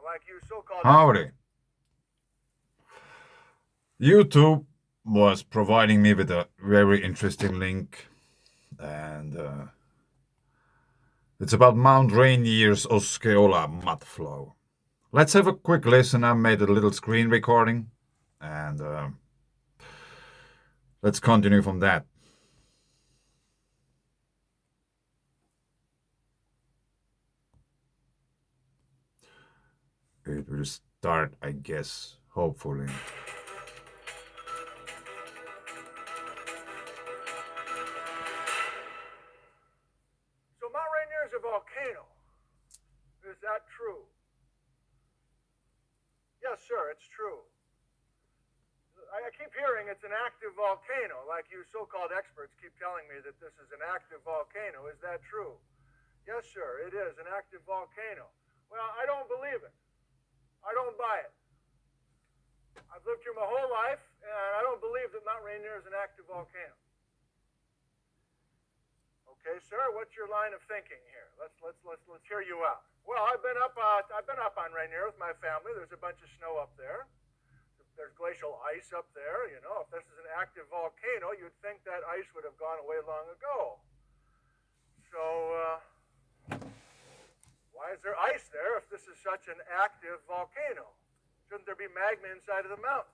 like you so-called... Howdy. YouTube was providing me with a very interesting link, and it's about Mount Rainier's Osceola mudflow. Let's have a quick listen. I made a little screen recording, and let's continue from that. It will start, I guess, hopefully. So Mount Rainier is a volcano. Is that true? Yes, sir, it's true. I keep hearing it's an active volcano, like you so-called experts keep telling me that this is an active volcano. Is that true? Yes, sir, it is an active volcano. Well, I don't believe it. I don't buy it. I've lived here my whole life, and I don't believe that Mount Rainier is an active volcano. Okay, sir, what's your line of thinking here? Let's hear you out. Well, I've been up on Rainier with my family. There's a bunch of snow up there. There's glacial ice up there. You know, if this is an active volcano, you'd think that ice would have gone away long ago. So, why is there ice there if this is such an active volcano? Shouldn't there be magma inside of the mountain?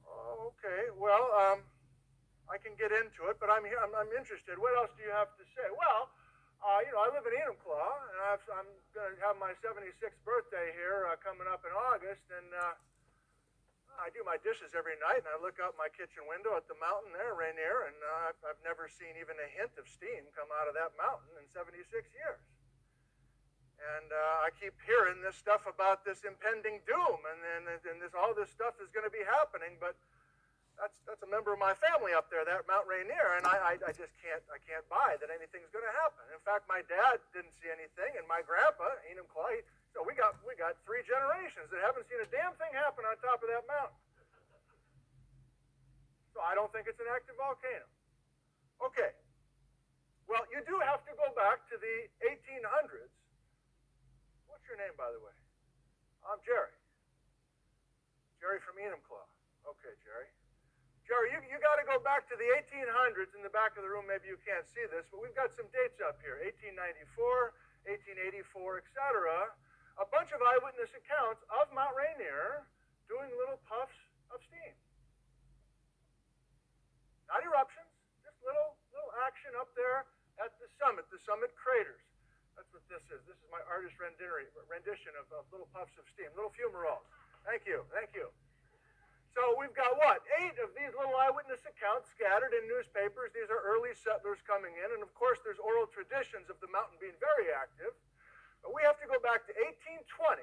Oh, okay. Well, I can get into it, but I'm interested. What else do you have to say? Well, you know, I live in Enumclaw, and I'm going to have my 76th birthday here coming up in August, and I do my dishes every night, and I look out my kitchen window at the mountain there, Rainier, and I've never seen even a hint of steam come out of that mountain in 76 years. And I keep hearing this stuff about this impending doom, and all this stuff is going to be happening, but that's a member of my family up there, that Mount Rainier, and I just can't buy that anything's going to happen. In fact, my dad didn't see anything, and my grandpa, Enumclaw, so we got 3 generations that haven't seen a damn thing happen on top of that mountain. So I don't think it's an active volcano. Okay. Well, you do have to go back to the 1800s. What's your name, by the way? I'm Jerry. Jerry from Enumclaw. Okay, Jerry. Jerry, you got to go back to the 1800s. In the back of the room, maybe you can't see this, but we've got some dates up here. 1894, 1884, etc. A bunch of eyewitness accounts of Mount Rainier doing little puffs of steam. Not eruptions, just little action up there at the summit craters. That's what this is. This is my artist rendition of little puffs of steam, little fumaroles. Thank you, thank you. So we've got what? 8 of these little eyewitness accounts scattered in newspapers. These are early settlers coming in, and of course there's oral traditions of the mountain being very active. But we have to go back to 1820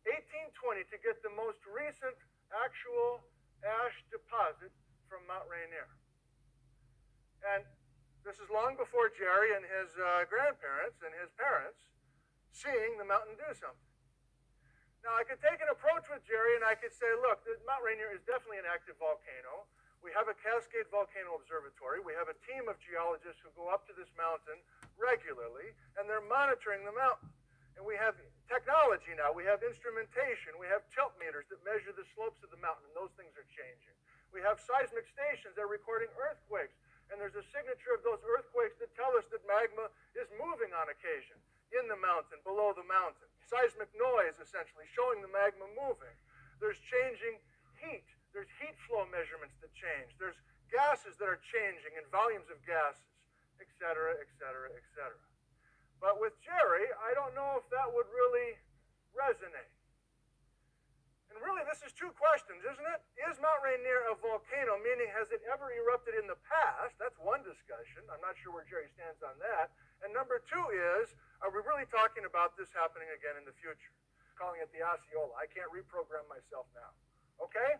to get the most recent actual ash deposit from Mount Rainier. And this is long before Jerry and his grandparents and his parents seeing the mountain do something. Now, I could take an approach with Jerry and I could say, look, Mount Rainier is definitely an active volcano. We have a Cascade Volcano Observatory. We have a team of geologists who go up to this mountain regularly, and they're monitoring the mountain. And we have technology now. We have instrumentation. We have tilt meters that measure the slopes of the mountain, and those things are changing. We have seismic stations that are recording earthquakes, and there's a signature of those earthquakes that tell us that magma is moving on occasion in the mountain, below the mountain. Seismic noise, essentially, showing the magma moving. There's changing heat. There's heat flow measurements that change. There's gases that are changing and volumes of gases, et cetera, et cetera, et cetera. But with Jerry, I don't know if that would really resonate. And really, this is 2 questions, isn't it? Is Mount Rainier a volcano, meaning has it ever erupted in the past? That's one discussion. I'm not sure where Jerry stands on that. And number 2 is, are we really talking about this happening again in the future? Calling it the Osceola. I can't reprogram myself now. Okay?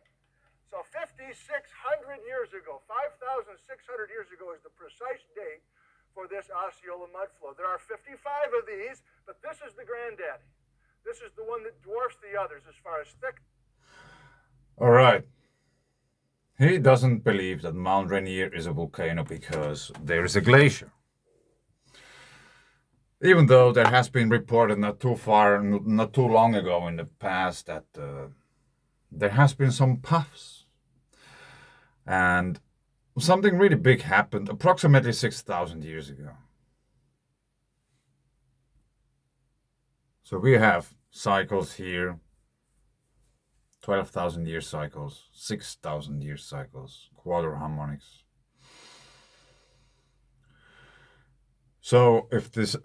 So 5,600 years ago, 5,600 years ago is the precise date for this Osceola mudflow. There are 55 of these, but this is the granddaddy. This is the one that dwarfs the others as far as thick. All right. He doesn't believe that Mount Rainier is a volcano because there is a glacier. Even though there has been reported not too long ago in the past that there has been some puffs and something really big happened approximately 6,000 years ago. So we have cycles here, 12,000 year cycles, 6,000 year cycles, quarter harmonics. So if this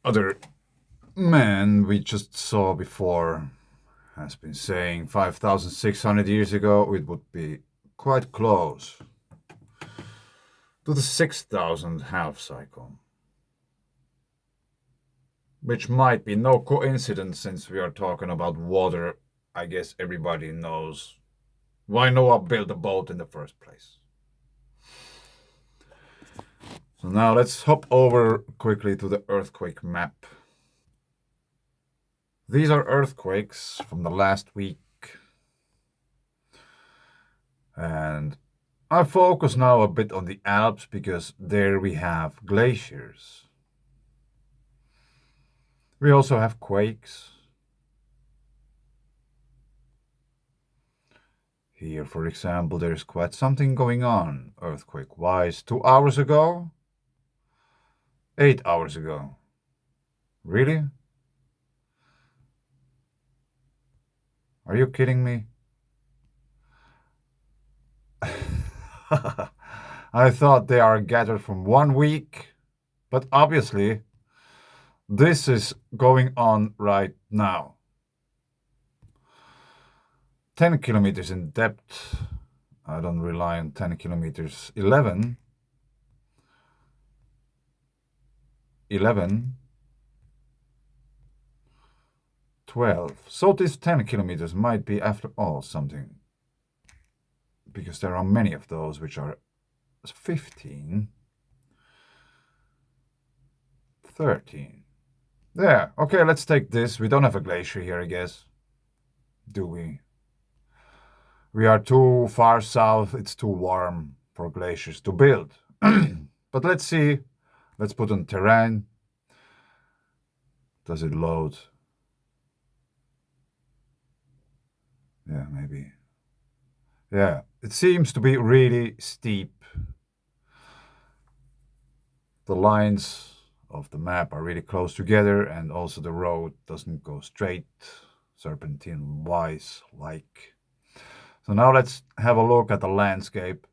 other man we just saw before has been saying 5,600 years ago, it would be quite close to the 6,000 half cycle. Which might be no coincidence since we are talking about water. I guess everybody knows why Noah built a boat in the first place. So now let's hop over quickly to the earthquake map. These are earthquakes from the last week. And I focus now a bit on the Alps because there we have glaciers. We also have quakes. Here, for example, there's quite something going on earthquake-wise. 2 hours ago? 8 hours ago. Really? Are you kidding me? I thought they are gathered from 1 week, but obviously this is going on right now. 10 kilometers in depth. I don't rely on 10 kilometers. 11. 11. 12. So this 10 kilometers might be after all something. Because there are many of those which are 15. 13. Yeah, okay, let's take this. We don't have a glacier here, I guess. Do we? We are too far south. It's too warm for glaciers to build. But let's see. Let's put on terrain. Does it load? Yeah, maybe. Yeah, it seems to be really steep. The lines of the map are really close together, and also the road doesn't go straight, serpentine-wise like. So now let's have a look at the landscape.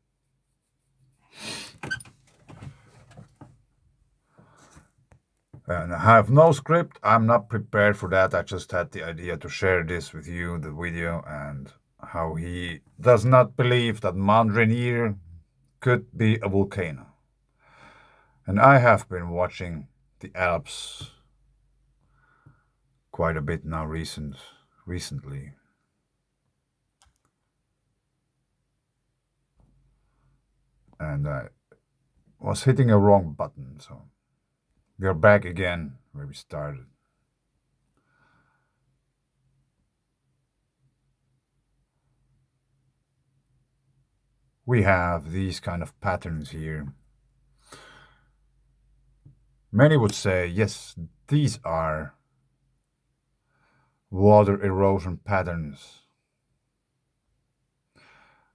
And I have no script. I'm not prepared for that. I just had the idea to share this with you, the video, and how he does not believe that Mount Rainier could be a volcano. And I have been watching the Alps quite a bit now recently. And I was hitting a wrong button, so we are back again where we started. We have these kind of patterns here. Many would say, yes, these are water erosion patterns.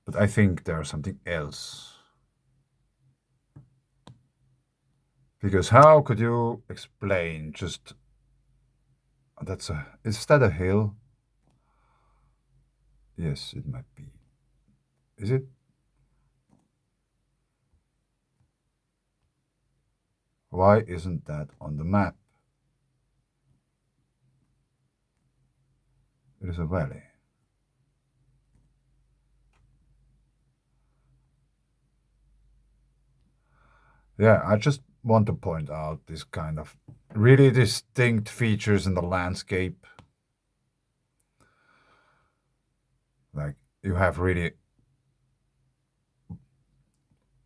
But I think there's something else. Because how could you explain just is that a hill? Yes, it might be. Is it? Why isn't that on the map? It is a valley. Yeah, I just want to point out this kind of really distinct features in the landscape. Like you have really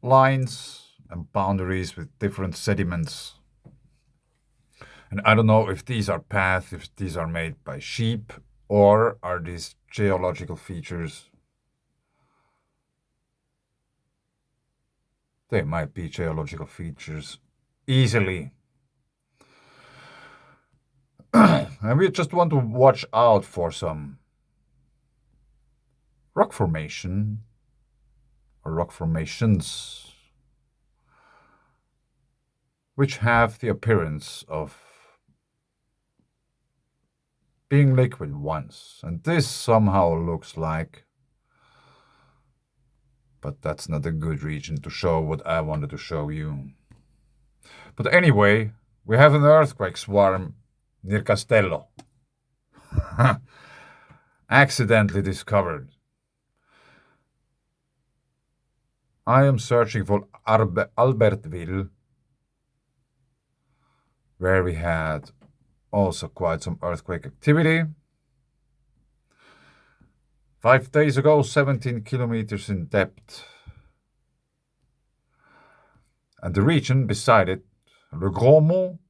lines and boundaries with different sediments. And I don't know if these are paths, if these are made by sheep, or are these geological features. They might be geological features easily. And we just want to watch out for some rock formation or rock formations which have the appearance of being liquid once. And this somehow looks like, but that's not a good region to show what I wanted to show you. But anyway, we have an earthquake swarm near Castello. Accidentally discovered. I am searching for Albertville, where we had also quite some earthquake activity. 5 days ago, 17 kilometers in depth. And the region beside it, Le Gros Mont.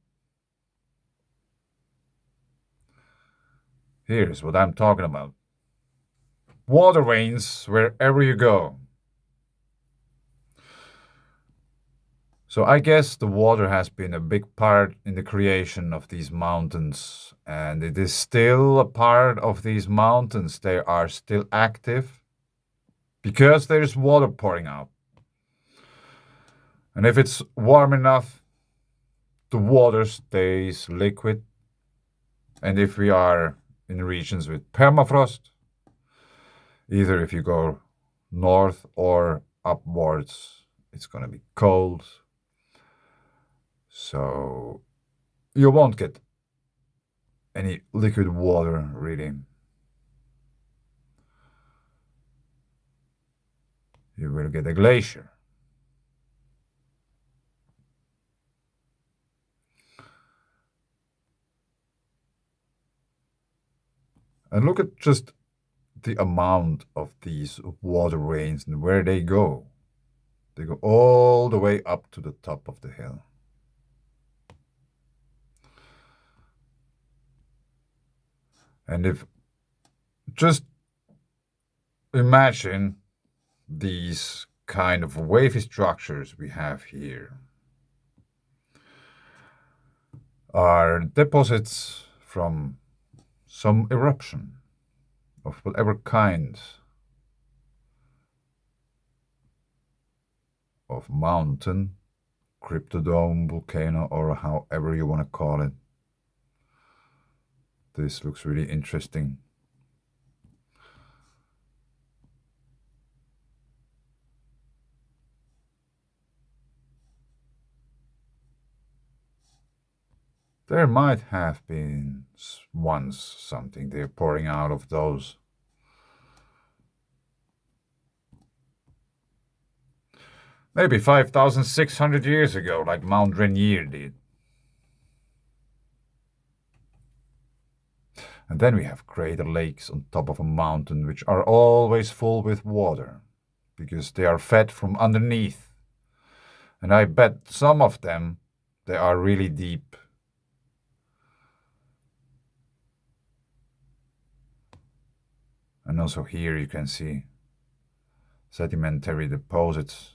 Here's what I'm talking about. Water veins wherever you go. So I guess the water has been a big part in the creation of these mountains, and it is still a part of these mountains. They are still active because there's water pouring out. And if it's warm enough, the water stays liquid. And if we are in regions with permafrost, either if you go north or upwards, it's going to be cold. So you won't get any liquid water, really. You will get a glacier. And look at just the amount of these water veins and where they go. They go all the way up to the top of the hill. And if just imagine these kind of wavy structures we have here are deposits from some eruption of whatever kind of mountain, cryptodome, volcano, or however you want to call it. This looks really interesting. There might have been once something they're pouring out of those. Maybe 5,600 years ago, like Mount Rainier did. And then we have crater lakes on top of a mountain, which are always full with water, because they are fed from underneath. And I bet some of them, they are really deep. And also here you can see sedimentary deposits.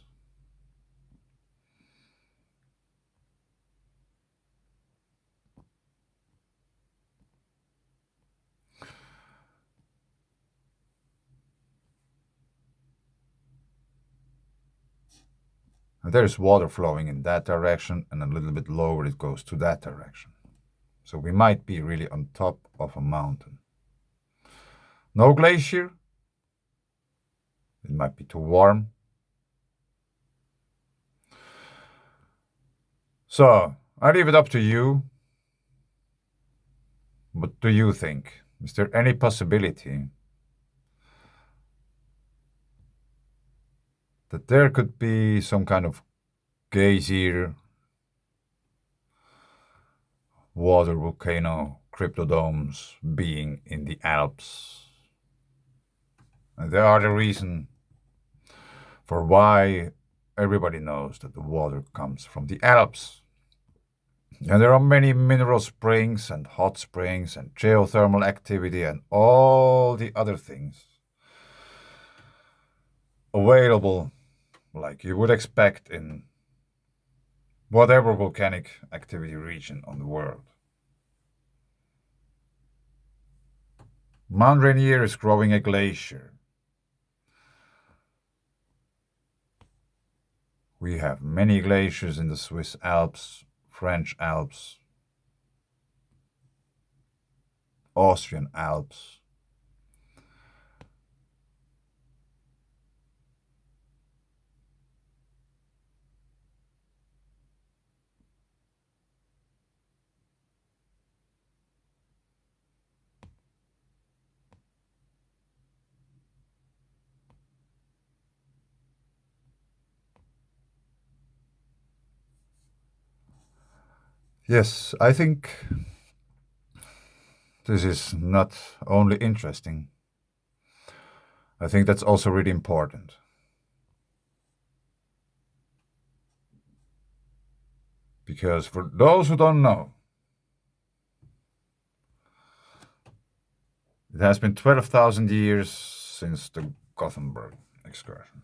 And there's water flowing in that direction, and a little bit lower it goes to that direction. So we might be really on top of a mountain. No glacier. It might be too warm. So I leave it up to you. What do you think? Is there any possibility that there could be some kind of geyser, water volcano, cryptodomes being in the Alps? And they are the reason for why everybody knows that the water comes from the Alps. And there are many mineral springs and hot springs and geothermal activity and all the other things available like you would expect in whatever volcanic activity region on the world. Mount Rainier is growing a glacier. We have many glaciers in the Swiss Alps, French Alps, Austrian Alps. Yes, I think this is not only interesting, I think that's also really important. Because for those who don't know, it has been 12,000 years since the Gothenburg excursion.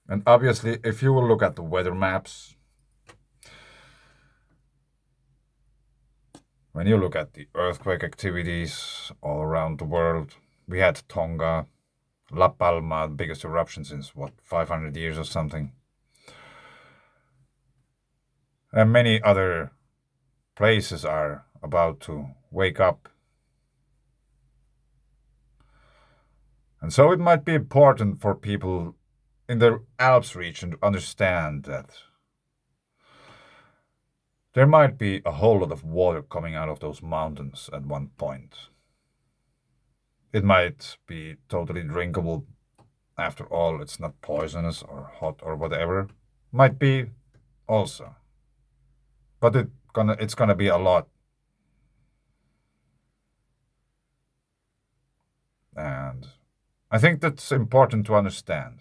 And obviously, if you will look at the weather maps, when you look at the earthquake activities all around the world, we had Tonga, La Palma, biggest eruption since what, 500 years or something. And many other places are about to wake up. And so it might be important for people in the Alps region to understand that there might be a whole lot of water coming out of those mountains at one point. It might be totally drinkable. After all, it's not poisonous or hot or whatever. Might be also. But it's gonna be a lot. And I think that's important to understand.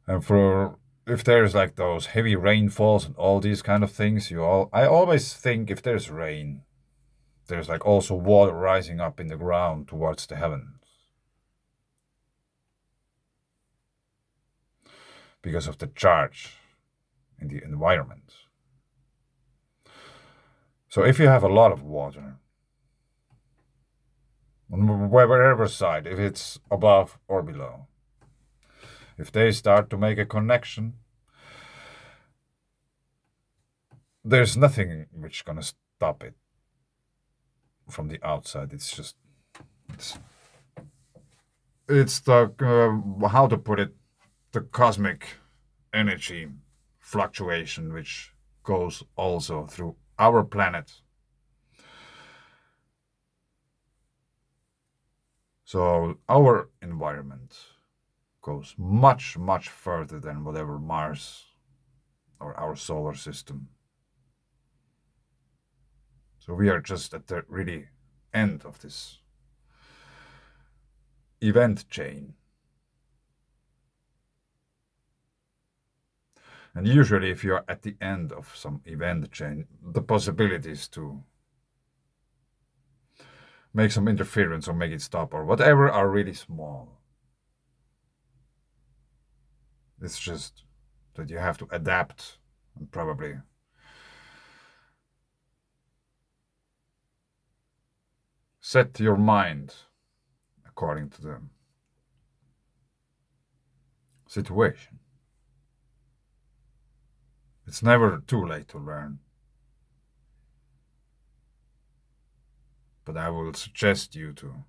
And for if there's like those heavy rainfalls and all these kind of things, I always think if there's rain, there's like also water rising up in the ground towards the heavens. Because of the charge in the environment. So if you have a lot of water, on wherever side, if it's above or below, if they start to make a connection, there's nothing which is gonna stop it from the outside. It's the how to put it, the cosmic energy fluctuation which goes also through our planet. So our environment goes much, much further than whatever Mars or our solar system. So we are just at the really end of this event chain. And usually, if you're at the end of some event chain, the possibilities to make some interference or make it stop or whatever are really small. It's just that you have to adapt and probably set your mind according to the situation. It's never too late to learn. But I will suggest you to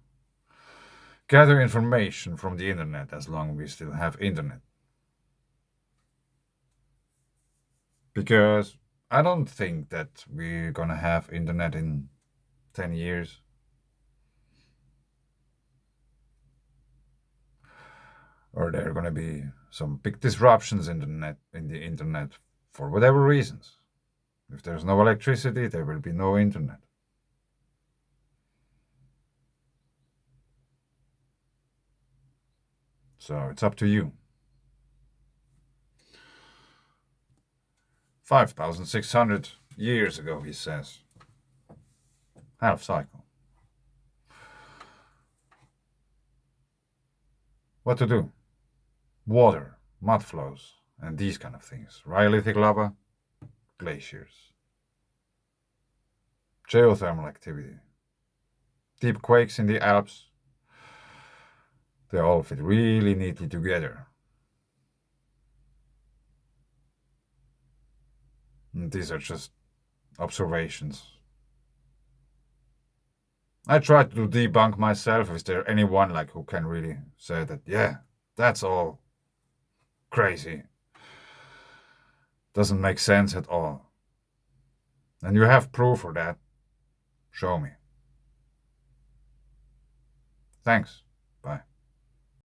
gather information from the internet as long as we still have internet. Because I don't think that we're gonna have internet in 10 years. Or there are gonna be some big disruptions in the internet for whatever reasons. If there's no electricity, there will be no internet. So it's up to you. 5,600 years ago, he says. Half cycle. What to do? Water, mud flows, and these kind of things. Rhyolithic lava, glaciers. geothermal activity. Deep quakes in the Alps, they all fit really neatly together. And these are just observations. I try to debunk myself. Is there anyone like who can really say that, yeah, that's all crazy? Doesn't make sense at all. And you have proof for that. Show me. Thanks.